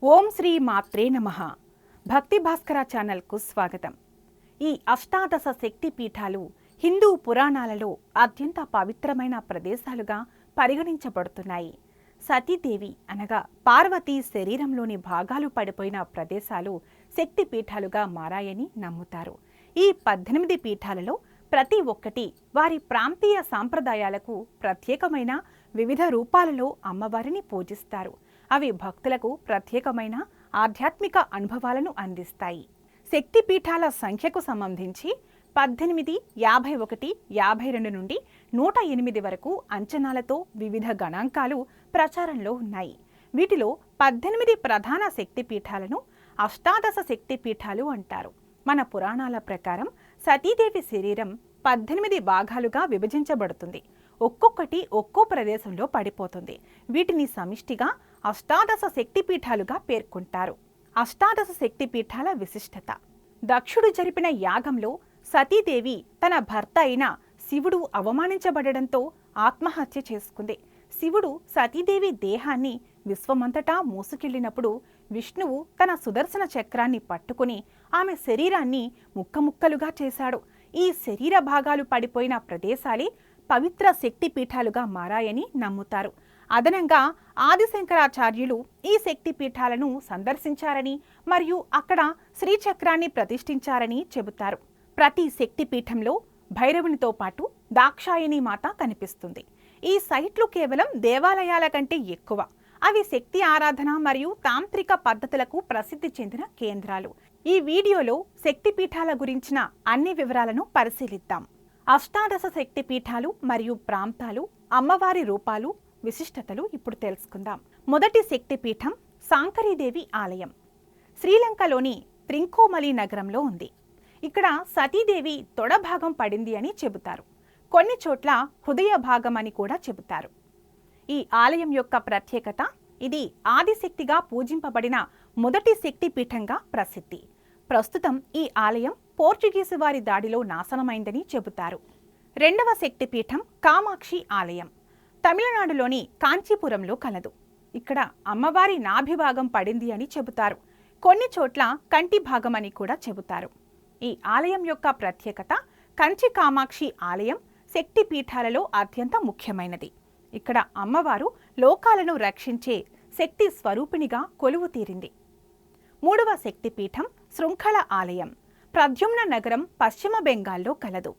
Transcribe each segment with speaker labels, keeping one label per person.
Speaker 1: ఓం శ్రీ మాత్రే నమః. భక్తి భాస్కర ఛానల్కు స్వాగతం. ఈ అష్టాదశ శక్తి పీఠాలు హిందూ పురాణాలలో అత్యంత పవిత్రమైన ప్రదేశాలుగా పరిగణించబడుతున్నాయి. సతీదేవి అనగా పార్వతీ శరీరంలోని భాగాలు పడిపోయిన ప్రదేశాలు శక్తి పీఠాలుగా మారాయని నమ్ముతారు. ఈ 18 పీఠాలలో ప్రతి ఒక్కటి వారి ప్రాంతీయ సాంప్రదాయాలకు ప్రత్యేకమైన వివిధ రూపాలలో అమ్మవారిని పూజిస్తారు. అవి భక్తులకు ప్రత్యేకమైన ఆధ్యాత్మిక అనుభవాలను అందిస్తాయి. శక్తి పీఠాల సంఖ్యకు సంబంధించి 18, 51, 52 నుండి 108 వరకు అంచనాలతో వివిధ గణాంకాలు ప్రచారంలో ఉన్నాయి. వీటిలో 18 ప్రధాన శక్తి పీఠాలను అష్టాదశ శక్తి పీఠాలు అంటారు. మన పురాణాల ప్రకారం సతీదేవి శరీరం 18 భాగాలుగా విభజించబడుతుంది. ఒక్కొక్కటి ఒక్కో ప్రదేశంలో పడిపోతుంది. వీటిని సమిష్టిగా అష్టాదశ శక్తిపీఠాలుగా పేర్కొంటారు. అష్టాదశ శక్తిపీఠాల విశిష్టత: దక్షుడు జరిపిన యాగంలో సతీదేవి తన భర్త అయిన శివుడు అవమానించబడడంతో ఆత్మహత్య చేసుకుంది. శివుడు సతీదేవి దేహాన్ని విశ్వమంతటా మోసుకెళ్లినప్పుడు విష్ణువు తన సుదర్శన చక్రాన్ని పట్టుకుని ఆమె శరీరాన్ని ముక్కముక్కలుగా చేశాడు. ఈ శరీర భాగాలు పడిపోయిన ప్రదేశాలే పవిత్ర శక్తిపీఠాలుగా మారాయని నమ్ముతారు. అదనంగా ఆదిశంకరాచార్యులు ఈ శక్తిపీఠాలను సందర్శించారని మరియు అక్కడ శ్రీచక్రాన్ని ప్రతిష్ఠించారని చెబుతారు. ప్రతి శక్తిపీఠంలో భైరవునితో పాటు దాక్షాయణి మాత కనిపిస్తుంది. ఈ సైట్లు కేవలం దేవాలయాల కంటే ఎక్కువ. అవి శక్తి ఆరాధన మరియు తాంత్రిక పద్ధతులకు ప్రసిద్ధి చెందిన కేంద్రాలు. ఈ వీడియోలో శక్తిపీఠాల గురించిన అన్ని వివరాలను పరిశీలిద్దాం. అష్టాదశ శక్తిపీఠాలు మరియు ప్రాంతాలు, అమ్మవారి రూపాలు, విశిష్టతలు ఇప్పుడు తెలుసుకుందాం. మొదటి శక్తిపీఠం సాంకరీదేవి ఆలయం శ్రీలంకలోని త్రింకోమలి నగరంలో ఉంది. ఇక్కడ సతీదేవి తొడ భాగం పడింది అని చెబుతారు. కొన్ని చోట్ల హృదయ భాగం అని కూడా చెబుతారు. ఈ ఆలయం యొక్క ప్రత్యేకత: ఇది ఆదిశక్తిగా పూజింపబడిన మొదటి శక్తిపీఠంగా ప్రసిద్ధి. ప్రస్తుతం ఈ ఆలయం పోర్చుగీసు వారి దాడిలో నాశనమైందని చెబుతారు. రెండవ శక్తిపీఠం కామాక్షి ఆలయం తమిళనాడులోని కాంచీపురంలో కలదు. ఇక్కడ అమ్మవారి నాభిభాగం పడింది అని చెబుతారు. కొన్ని చోట్ల కంటి భాగం అని కూడా చెబుతారు. ఈ ఆలయం యొక్క ప్రత్యేకత: కంచి కామాక్షి ఆలయం శక్తిపీఠాలలో అత్యంత ముఖ్యమైనది. ఇక్కడ అమ్మవారు లోకాలను రక్షించే శక్తి స్వరూపిణిగా కొలువు తీరింది. మూడవ శక్తిపీఠం శృంఖల ఆలయం ప్రద్యుమ్న నగరం, పశ్చిమ బెంగాల్లో కలదు.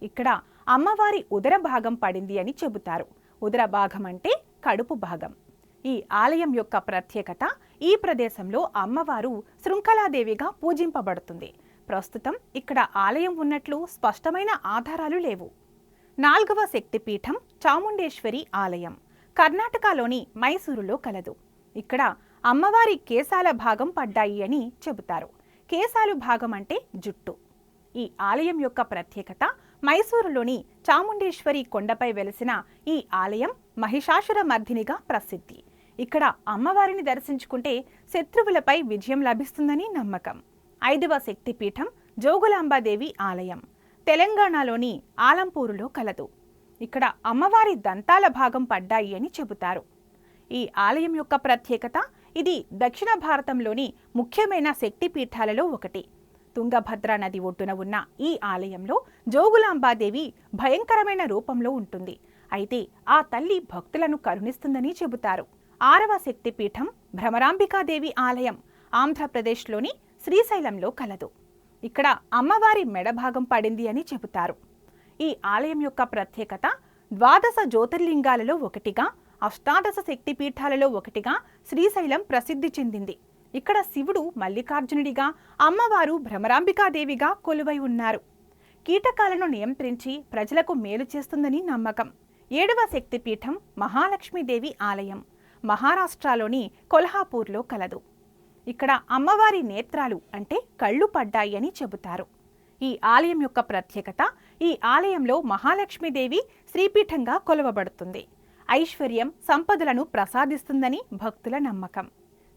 Speaker 1: ఇక్కడ అమ్మవారి ఉదర భాగం పడింది అని చెబుతారు. ఉదర భాగం అంటే కడుపు భాగం. ఈ ఆలయం యొక్క ప్రత్యేకత: ఈ ప్రదేశంలో అమ్మవారు శృంఖలాదేవిగా పూజింపబడుతుంది. ప్రస్తుతం ఇక్కడ ఆలయం ఉన్నట్లు స్పష్టమైన ఆధారాలు లేవు. నాల్గవ శక్తిపీఠం చాముండేశ్వరి ఆలయం కర్ణాటకలోని మైసూరులో కలదు. ఇక్కడ అమ్మవారి కేశాల భాగం పడ్డాయి అని చెబుతారు. కేశాలు భాగం అంటే జుట్టు. ఈ ఆలయం యొక్క ప్రత్యేకత: మైసూరులోని చాముండేశ్వరి కొండపై వెలిసిన ఈ ఆలయం మహిషాసుర మర్దినిగా ప్రసిద్ధి. ఇక్కడ అమ్మవారిని దర్శించుకుంటే శత్రువులపై విజయం లభిస్తుందని నమ్మకం. ఐదవ శక్తిపీఠం జోగులాంబాదేవి ఆలయం తెలంగాణలోని ఆలంపూరులో కలదు. ఇక్కడ అమ్మవారి దంతాల భాగం పడ్డాయి అని చెబుతారు. ఈ ఆలయం యొక్క ప్రత్యేకత: ఇది దక్షిణ భారతంలోని ముఖ్యమైన శక్తిపీఠాలలో ఒకటి. తుంగభద్ర నది ఒడ్డున ఉన్న ఈ ఆలయంలో జోగులాంబాదేవి భయంకరమైన రూపంలో ఉంటుంది. అయితే ఆ తల్లి భక్తులను కరుణిస్తుందని చెబుతారు. ఆరవ శక్తిపీఠం భ్రమరాంబికాదేవి ఆలయం ఆంధ్రప్రదేశ్లోని శ్రీశైలంలో కలదు. ఇక్కడ అమ్మవారి మెడభాగం పడింది అని చెబుతారు. ఈ ఆలయం యొక్క ప్రత్యేకత: ద్వాదశ జ్యోతిర్లింగాలలో ఒకటిగా, అష్టాదశ శక్తిపీఠాలలో ఒకటిగా శ్రీశైలం ప్రసిద్ధి చెందింది. ఇక్కడ శివుడు మల్లికార్జునుడిగా, అమ్మవారు భ్రమరాంబికాదేవిగా కొలువై ఉన్నారు. కీటకాలను నియంత్రించి ప్రజలకు మేలు చేస్తుందని నమ్మకం. ఏడవ శక్తిపీఠం మహాలక్ష్మీదేవి ఆలయం మహారాష్ట్రలోని కొల్హాపూర్లో కలదు. ఇక్కడ అమ్మవారి నేత్రాలు అంటే కళ్ళు పడ్డాయి అని చెబుతారు. ఈ ఆలయం యొక్క ప్రత్యేకత: ఈ ఆలయంలో మహాలక్ష్మీదేవి శ్రీపీఠంగా కొలవబడుతుంది. ఐశ్వర్యం, సంపదలను ప్రసాదిస్తుందని భక్తుల నమ్మకం.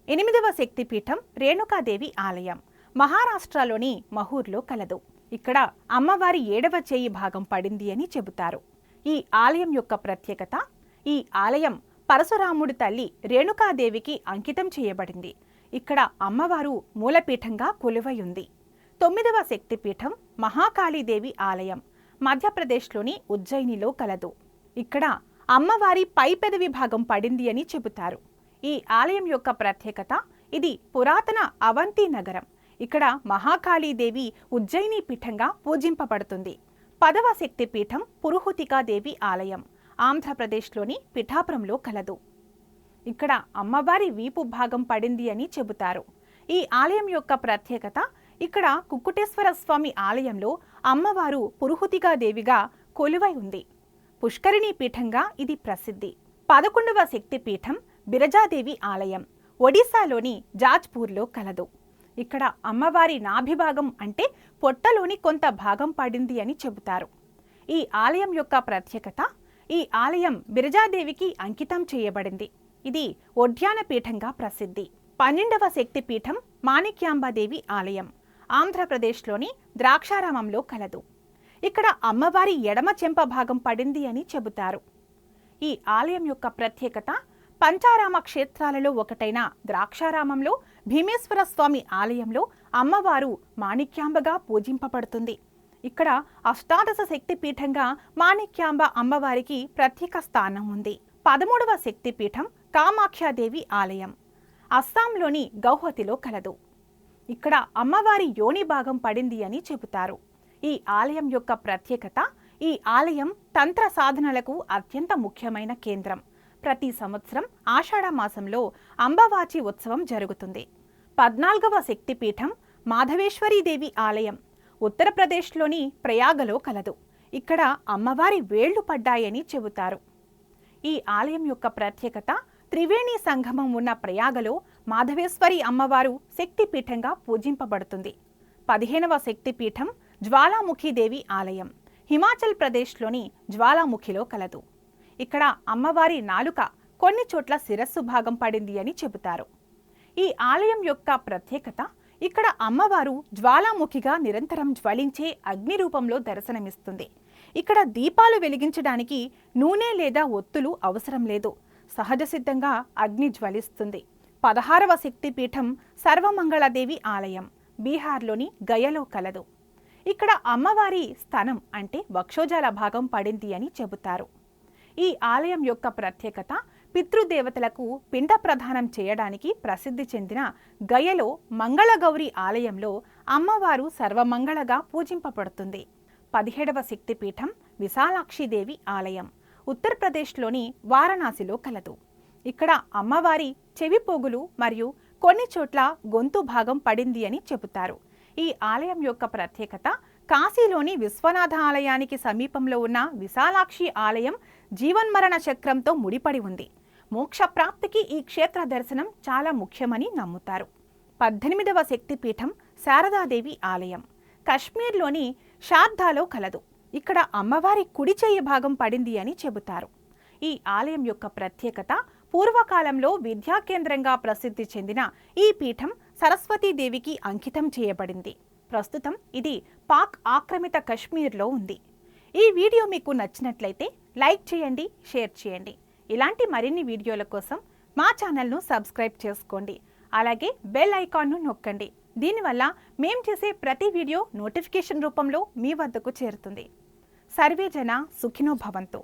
Speaker 1: ఎనిమిదవ శక్తిపీఠం రేణుకాదేవి ఆలయం మహారాష్ట్రలోని మహూర్లో కలదు. ఇక్కడ అమ్మవారి 7వ చేయి భాగం పడింది అని చెబుతారు. ఈ ఆలయం యొక్క ప్రత్యేకత: ఈ ఆలయం పరశురాముడి తల్లి రేణుకాదేవికి అంకితం చేయబడింది. ఇక్కడ అమ్మవారు మూలపీఠంగా కొలువై ఉంది. 9వ శక్తిపీఠం మహాకాళీదేవి ఆలయం మధ్యప్రదేశ్లోని ఉజ్జయినిలో కలదు. ఇక్కడ అమ్మవారి పై పెదవి భాగం పడింది అని చెబుతారు. ఈ ఆలయం యొక్క ప్రత్యేకత, ఇది పురాతన అవంతి నగరం. ఇక్కడ మహాకాళీదేవి ఉజ్జయిని పీఠంగా పూజింపబడుతుంది. 10వ శక్తిపీఠం పురుహూతికాదేవి ఆలయం ఆంధ్రప్రదేశ్లోని పిఠాపురంలో కలదు. ఇక్కడ అమ్మవారి వీపు భాగం పడింది అని చెబుతారు. ఈ ఆలయం యొక్క ప్రత్యేకత, ఇక్కడ కుక్కుటేశ్వర స్వామి ఆలయంలో అమ్మవారు పురుహూతికాదేవిగా కొలువై ఉంది. పుష్కరిణీ పీఠంగా ఇది ప్రసిద్ధి. 11వ శక్తిపీఠం బిరజాదేవి ఆలయం ఒడిశాలోని జాజ్పూర్లో కలదు. ఇక్కడ అమ్మవారి నాభిభాగం అంటే పొట్టలోని కొంత భాగం పడింది అని చెబుతారు. ఈ ఆలయం యొక్క ప్రత్యేకత, ఈ ఆలయం బిరజాదేవికి అంకితం చేయబడింది. ఇది ఉద్యాన పీఠంగా ప్రసిద్ధి. 12వ శక్తిపీఠం మాణిక్యాంబాదేవి ఆలయం ఆంధ్రప్రదేశ్లోని ద్రాక్షారామంలో కలదు. ఇక్కడ అమ్మవారి ఎడమ చెంప భాగం పడింది అని చెబుతారు. ఈ ఆలయం యొక్క ప్రత్యేకత, పంచారామ క్షేత్రాలలో ఒకటైన ద్రాక్షారామంలో భీమేశ్వర స్వామి ఆలయంలో అమ్మవారు మాణిక్యాంబగా పూజింపబడుతుంది. ఇక్కడ అష్టాదశ శక్తిపీఠంగా మాణిక్యాంబ అమ్మవారికి ప్రత్యేక స్థానం ఉంది. 13వ శక్తిపీఠం కామాఖ్యాదేవి ఆలయం అస్సాంలోని గౌహతిలో కలదు. ఇక్కడ అమ్మవారి యోని భాగం పడింది అని చెబుతారు. ఈ ఆలయం యొక్క ప్రత్యేకత, ఈ ఆలయం తంత్ర సాధనలకు అత్యంత ముఖ్యమైన కేంద్రం. ప్రతి సంవత్సరం ఆషాఢ మాసంలో అంబవాచి ఉత్సవం జరుగుతుంది. 14వ శక్తిపీఠం మాధవేశ్వరీదేవి ఆలయం ఉత్తరప్రదేశ్లోని ప్రయాగలో కలదు. ఇక్కడ అమ్మవారి వేళ్లు పడ్డాయని చెబుతారు. ఈ ఆలయం యొక్క ప్రత్యేకత, త్రివేణి సంగమం ఉన్న ప్రయాగలో మాధవేశ్వరి అమ్మవారు శక్తిపీఠంగా పూజింపబడుతుంది. 15వ శక్తిపీఠం జ్వాలాముఖీదేవి ఆలయం హిమాచల్ ప్రదేశ్లోని జ్వాలాముఖిలో కలదు. ఇక్కడ అమ్మవారి నాలుక కొన్ని చోట్ల శిరస్సు భాగం పడింది అని చెబుతారు. ఈ ఆలయం యొక్క ప్రత్యేకత, ఇక్కడ అమ్మవారు జ్వాలాముఖిగా నిరంతరం జ్వలించే అగ్ని రూపంలో దర్శనమిస్తుంది. ఇక్కడ దీపాలు వెలిగించడానికి నూనె లేదా ఒత్తులు అవసరం లేదు. సహజ సిద్ధంగా అగ్ని జ్వలిస్తుంది. 16వ శక్తిపీఠం సర్వమంగళదేవి ఆలయం బీహార్లోని గయలో కలదు. ఇక్కడ అమ్మవారి స్తనం అంటే వక్షోజాల భాగం పడింది అని చెబుతారు. ఈ ఆలయం యొక్క ప్రత్యేకత, పితృదేవతలకు పిండ ప్రదానం చేయడానికి ప్రసిద్ధి చెందిన గయలో మంగళగౌరి ఆలయంలో అమ్మవారు సర్వమంగళగా పూజింపబడుతుంది. 17వ శక్తిపీఠం విశాలాక్షిదేవి ఆలయం ఉత్తరప్రదేశ్లోని వారణాసిలో కలదు. ఇక్కడ అమ్మవారి చెవి పోగులు మరియు కొన్ని చోట్ల గొంతు భాగం పడింది అని చెబుతారు. ఈ ఆలయం యొక్క ప్రత్యేకత, కాశీలోని విశ్వనాథ ఆలయానికి సమీపంలో ఉన్న విశాలాక్షి ఆలయం జీవన్మరణ చక్రంతో ముడిపడి ఉంది. మోక్ష ప్రాప్తికి ఈ క్షేత్ర దర్శనం చాలా ముఖ్యమని నమ్ముతారు. 18వ శక్తిపీఠం శారదాదేవి ఆలయం కశ్మీర్లోని షార్దాలో కలదు. ఇక్కడ అమ్మవారి కుడి చెయ్యి భాగం పడింది అని చెబుతారు. ఈ ఆలయం యొక్క ప్రత్యేకత, పూర్వకాలంలో విద్యా కేంద్రంగా ప్రసిద్ధి చెందిన ఈ పీఠం సరస్వతీదేవికి అంకితం చేయబడింది. ప్రస్తుతం ఇది పాక్ ఆక్రమిత కశ్మీర్లో ఉంది. ఈ వీడియో మీకు నచ్చినట్లయితే లైక్ చేయండి, షేర్ చేయండి. ఇలాంటి మరిన్ని వీడియోల కోసం మా ఛానల్ను సబ్స్క్రైబ్ చేసుకోండి. అలాగే బెల్ ఐకాన్ను నొక్కండి. దీనివల్ల మేం చేసే ప్రతి వీడియో నోటిఫికేషన్ రూపంలో మీ వద్దకు చేరుతుంది. సర్వే జన సుఖినో భవంతు.